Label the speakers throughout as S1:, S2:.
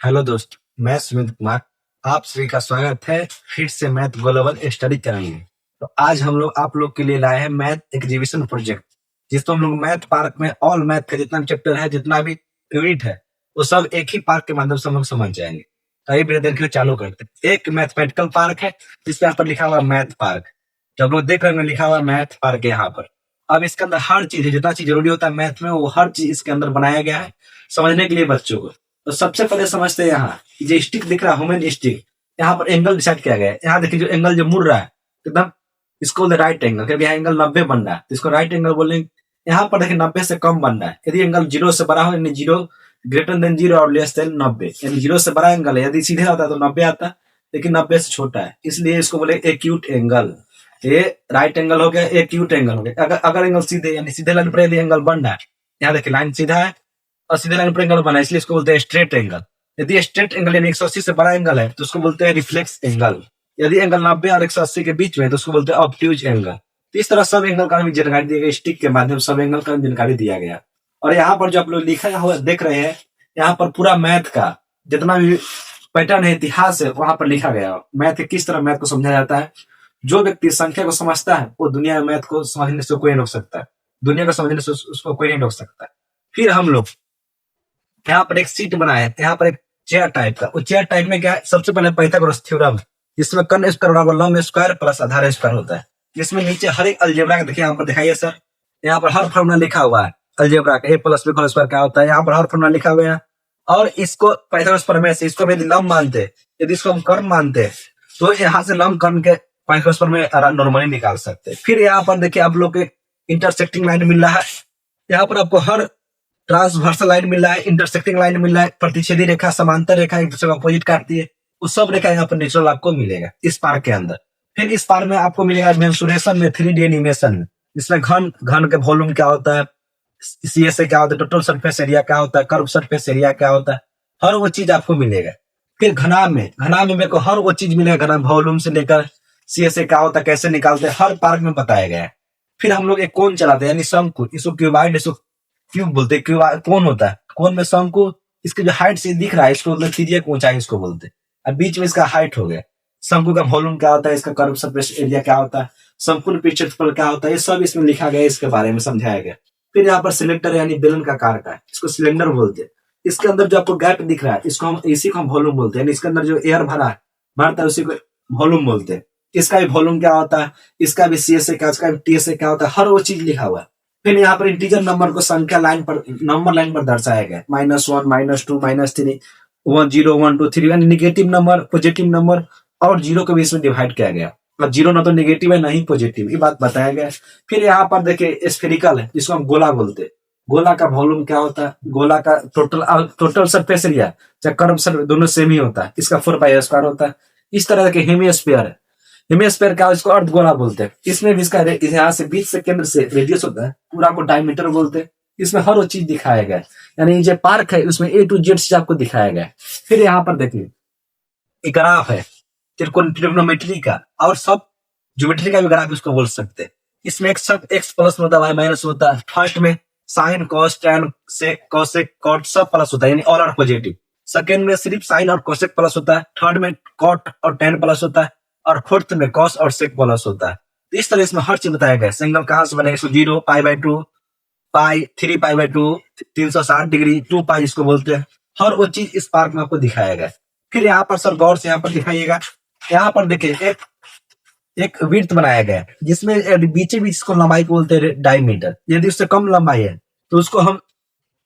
S1: Hello दोस्त, मैं सुमित कुमार। आप सभी का स्वागत है फिर से मैथ ग्लोबल स्टडी चैनल में। तो आज हम लोग आप लोग के लिए लाए हैं मैथ एग्जीबिशन प्रोजेक्ट, जिसमें हम लोग मैथ पार्क में ऑल मैथ का जितना भी चैप्टर है, जितना भी यूनिट है, वो सब एक ही पार्क के माध्यम से हम लोग समझ जाएंगे। तो ये बिना देर के चालू करते हैं। एक मैथमेटिकल पार्क है जिसपे यहाँ पर लिखा हुआ मैथ पार्क। जब लोग देख रहे हैं लिखा हुआ मैथ पार्क यहाँ पर। अब इसके अंदर हर चीज है, जितना चीज जरूरी होता है मैथ में, वो हर चीज इसके अंदर बनाया गया है समझने के लिए बच्चों को। तो सबसे पहले समझते हैं यहाँ जो स्टिक दिख रहा है, ह्यूमन स्टिक, यहाँ पर एंगल डिसाइड किया गया है। यहाँ देखिए जो एंगल जो मुड़ रहा है एकदम, इसको बोलते राइट एंगल, क्योंकि यहाँ एंगल 90 बन रहा है तो इसको राइट एंगल बोलेंगे। यहाँ पर देखिए 90 से कम बन रहा है, यदि एंगल 0 से बड़ा हो, यानी 0 ग्रेटर देन 0 और लेस देन 90, यानी 0 से बड़ा एंगल है, यदि सीधे आता है तो 90 आता है, लेकिन 90 से छोटा है, इसलिए इसको बोले एक्यूट एंगल। ये राइट एंगल हो गया, एक्यूट एंगल हो गया। अगर एंगल सीधे यानी सीधे लाइन पर यदि एंगल बन रहा है, यहाँ देखिए लाइन सीधा है और सीधे लाइन पर एंगल बना है, इसलिए इसको बोलते हैं स्ट्रेट एंगल। यदि स्ट्रेट एंगल यानी 180 से बड़ा एंगल है तो उसको बोलते हैं रिफ्लेक्स एंगल। यदि एंगल 90 और 180 के बीच में तो उसको बोलते हैं ऑब्ट्यूज एंगल। तो इस तरह सब एंगल का भी जानकारी दी गई, स्टिक के माध्यम सब एंगल का जानकारी दिया गया। और यहाँ पर जो आप लोग लिखा हुआ देख रहे हैं, यहाँ पर पूरा मैथ का जितना भी पैटर्न है, इतिहास है, वहां पर लिखा गया। मैथ किस तरह मैथ को समझा जाता है। जो व्यक्ति संख्या को समझता है वो दुनिया में मैथ को समझने से कोई नहीं रोक सकता है, दुनिया को समझने से उसको कोई नहीं रोक सकता। फिर हम लोग यहाँ पर एक सीट बनाया है, यहाँ पर एक चेयर टाइप का। वो चेयर टाइप में क्या है, सबसे पहले पाइथागोरस थ्योरम, जिसमें कर्ण स्क्वायर बराबर लंब स्क्वायर प्लस आधार स्क्वायर होता है। जिसमें नीचे हर एक अलजेब्रा का देखिए यहाँ पर दिखाइए सर, यहाँ पर हर फॉर्मूला लिखा हुआ है अलजेब्रा का, a plus b whole square क्या होता है, यहाँ पर हर फॉर्मूला लिखा हुआ है। और इसको पाइथागोरस प्रमेय से इसको यदि लंब मानते, यदि इसको हम कर्ण मानते, तो यहाँ से लंब कर्ण के पाइथागोरस प्रमेय नॉर्मली निकाल सकते हैं। फिर यहाँ पर देखिए आप लोग के इंटरसेक्टिंग लाइन मिल रहा है, यहाँ पर आपको हर ट्रांसवर्सल लाइन मिल रहा है, इंटरसेक्टिंग लाइन मिल रहा है, प्रतिच्छेदी रेखा, समांतर रेखा एक दूसरे को अपोजिट काटती है, वो सब रेखा यहाँ पर नेचुरल आपको मिलेगा इस पार्क के अंदर। फिर इस पार्क में आपको मिलेगा मेंसुरेशन में 3D एनिमेशन, इसमें घन के वॉल्यूम क्या होता है, सीएसए क्या होता है, टोटल सरफेस एरिया क्या होता है, कर्व सरफेस एरिया क्या होता है, हर वो चीज आपको मिलेगा। फिर घनाभ में मेरे को हर वो चीज मिलेगा, घनाभ वॉल्यूम से लेकर सीएसए क्या होता है, कैसे निकालते हैं, हर पार्क में बताया गया है। फिर हम लोग एक कोन चलाते हैं, यानी शंकु, इसको क्यूबाइड, इसको क्यूब बोलते हैं। कोन होता है, कोन में शंकु, इसके जो हाइट से दिख रहा है इसको मतलब तिर्यक ऊंचाई इसको बोलते हैं, और बीच में इसका हाइट हो गया। शंकु का वॉल्यूम क्या होता है, इसका कर्व सरफेस एरिया क्या होता है, संपूर्ण पृष्ठ क्षेत्रफल क्या होता है, ये सब इसमें लिखा गया, इसके बारे में समझाया गया। फिर यहाँ पर सिलेंडर यानी बेलन का कार का है, इसको सिलेंडर बोलते हैं। इसके अंदर जो आपको गैप दिख रहा है, इसको हम इसी को हम वॉल्यूम बोलते हैं, इसके अंदर जो एयर भरता है उसी को वॉल्यूम बोलते हैं। इसका भी वॉल्यूम क्या होता है, इसका भी सीएसए क्या, इसका भी टीएसए क्या होता है, हर वो चीज लिखा हुआ है। फिर यहाँ पर इंटीजर नंबर को संख्या लाइन पर, नंबर लाइन पर दर्शाया गया, -1 -2 -3 1 0 1 2 3, यानी निगेटिव नंबर, पॉजिटिव नंबर और जीरो को भी इसमें डिवाइड किया गया। अब जीरो ना तो नेगेटिव है ना ही पॉजिटिव, ये बात बताया गया। फिर यहाँ पर देखिए स्फेरिकल है, जिसको हम गोला बोलते हैं। गोला का वॉल्यूम क्या होता है, गोला का टोटल सरफेस एरिया चाहे कर्व सरफेस दोनों सेम ही होता है, इसका 4πr² होता है। इस तरह के हेमिस्फीयर है, हेमिस्फीयर क्या, इसको अर्धगोला बोलते हैं। इसमें भी इसका यहाँ से बीच से केंद्र से रेडियस होता है, पूरा को डायमीटर बोलते हैं। इसमें हर वो चीज दिखाया गया है, यानी जो पार्क है उसमें A to Z चीज आपको दिखाया गया है। फिर यहाँ पर देखिए ग्राफ है त्रिकोणमिति का, और सब ज्योमेट्री का भी ग्राफ इसको बोल सकते हैं। इसमें एक सब x प्लस होता है, y माइनस होता है। फर्स्ट में sine cos tan sec cosec cot सब प्लस होता है, यानी ऑल आर पॉजिटिव। सेकंड में सिर्फ साइन और कोसेक प्लस होता है। थर्ड में कॉट और टैन प्लस होता है, और फोर्थ में कॉस और सेक प्लस होता है। तो इस तरह इसमें हर चीज बताया गया है। एंगल कहां से बनेगा, 0 π/2 पाई 3π/2 360 डिग्री 2π इसको बोलते हैं। हर वो चीज इस पार्क में आपको दिखाया गया है। फिर यहाँ पर सर गौर से यहाँ पर दिखाइएगा, यहाँ पर देखिए एक वृत्त बनाया गया है, जिसमें बीचे बीच इसको लंबाई को बोलते हैं डायमीटर। यदि उससे कम लंबाई है तो उसको हम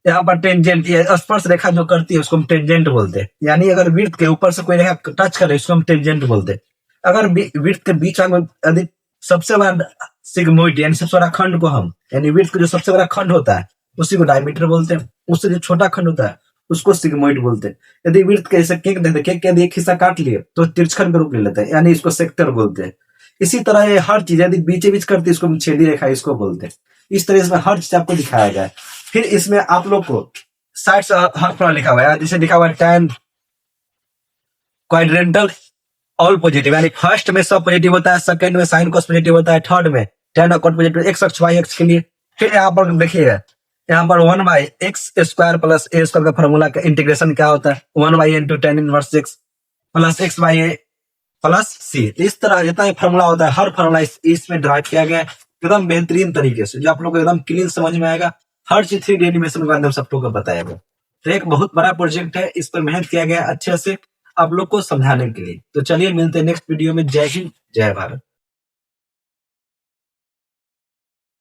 S1: यहाँ पर टेंजेंट या स्पर्श रेखा जो करती है उसको हम टेंजेंट बोलते हैं। यानी अगर वृत्त के ऊपर से कोई रेखा टच करे उसको हम टेंजेंट बोलते हैं। अगर वृत्त के बीच में यदि सबसे बड़ा सिग्मोइड यानी सबसे बड़ा खंड को हम, यानी वृत्त का जो सबसे बड़ा खंड होता है उसी को डायमीटर बोलते हैं, उससे जो छोटा खंड होता है उसको सिग्मोइड बोलते हैं। यदि वृत्त के ऐसे केक देखते, केक यदि एक हिस्सा काट लिए तो तिरछन का रूप ले लेते हैं, यानी इसको सेक्टर बोलते हैं। इसी तरह ये हर चीज यदि बीचे बीच करती है इसको छेदी रेखा इसको बोलते हैं। इस तरह इसमें हर चीज आपको दिखाया गया है। फिर इसमें आप लोग को साइड से हर फॉर्मूला लिखा हुआ है, जैसे लिखा हुआ है tan क्वाड्रेंटल ऑल पॉजिटिव, यानी फर्स्ट में सब पॉजिटिव होता है, सेकंड में साइन कॉस पॉजिटिव होता है, थर्ड में tan और कॉट पॉजिटिव, x अक्ष y अक्ष के लिए। फिर यहाँ पर देखिएगा यहाँ पर 1/x² प्लस a² का फॉर्मूला का इंटीग्रेशन क्या होता है, 1 into tan inverse x plus x/a plus c। इस तरह जितना फॉर्मूला होता है, हर फॉर्मूला इसमें ड्राइव किया गया है एकदम बेहतरीन तरीके से, जो आप लोग को एकदम क्लीन समझ में आएगा। हर चीज 3D एनिमेशन के अंदर सब लोग को बताया गया। तो एक बहुत बड़ा प्रोजेक्ट है, इस पर मेहनत किया गया अच्छे से आप लोग को समझाने के लिए। तो चलिए मिलते हैं नेक्स्ट वीडियो में। जय हिंद, जय भारत।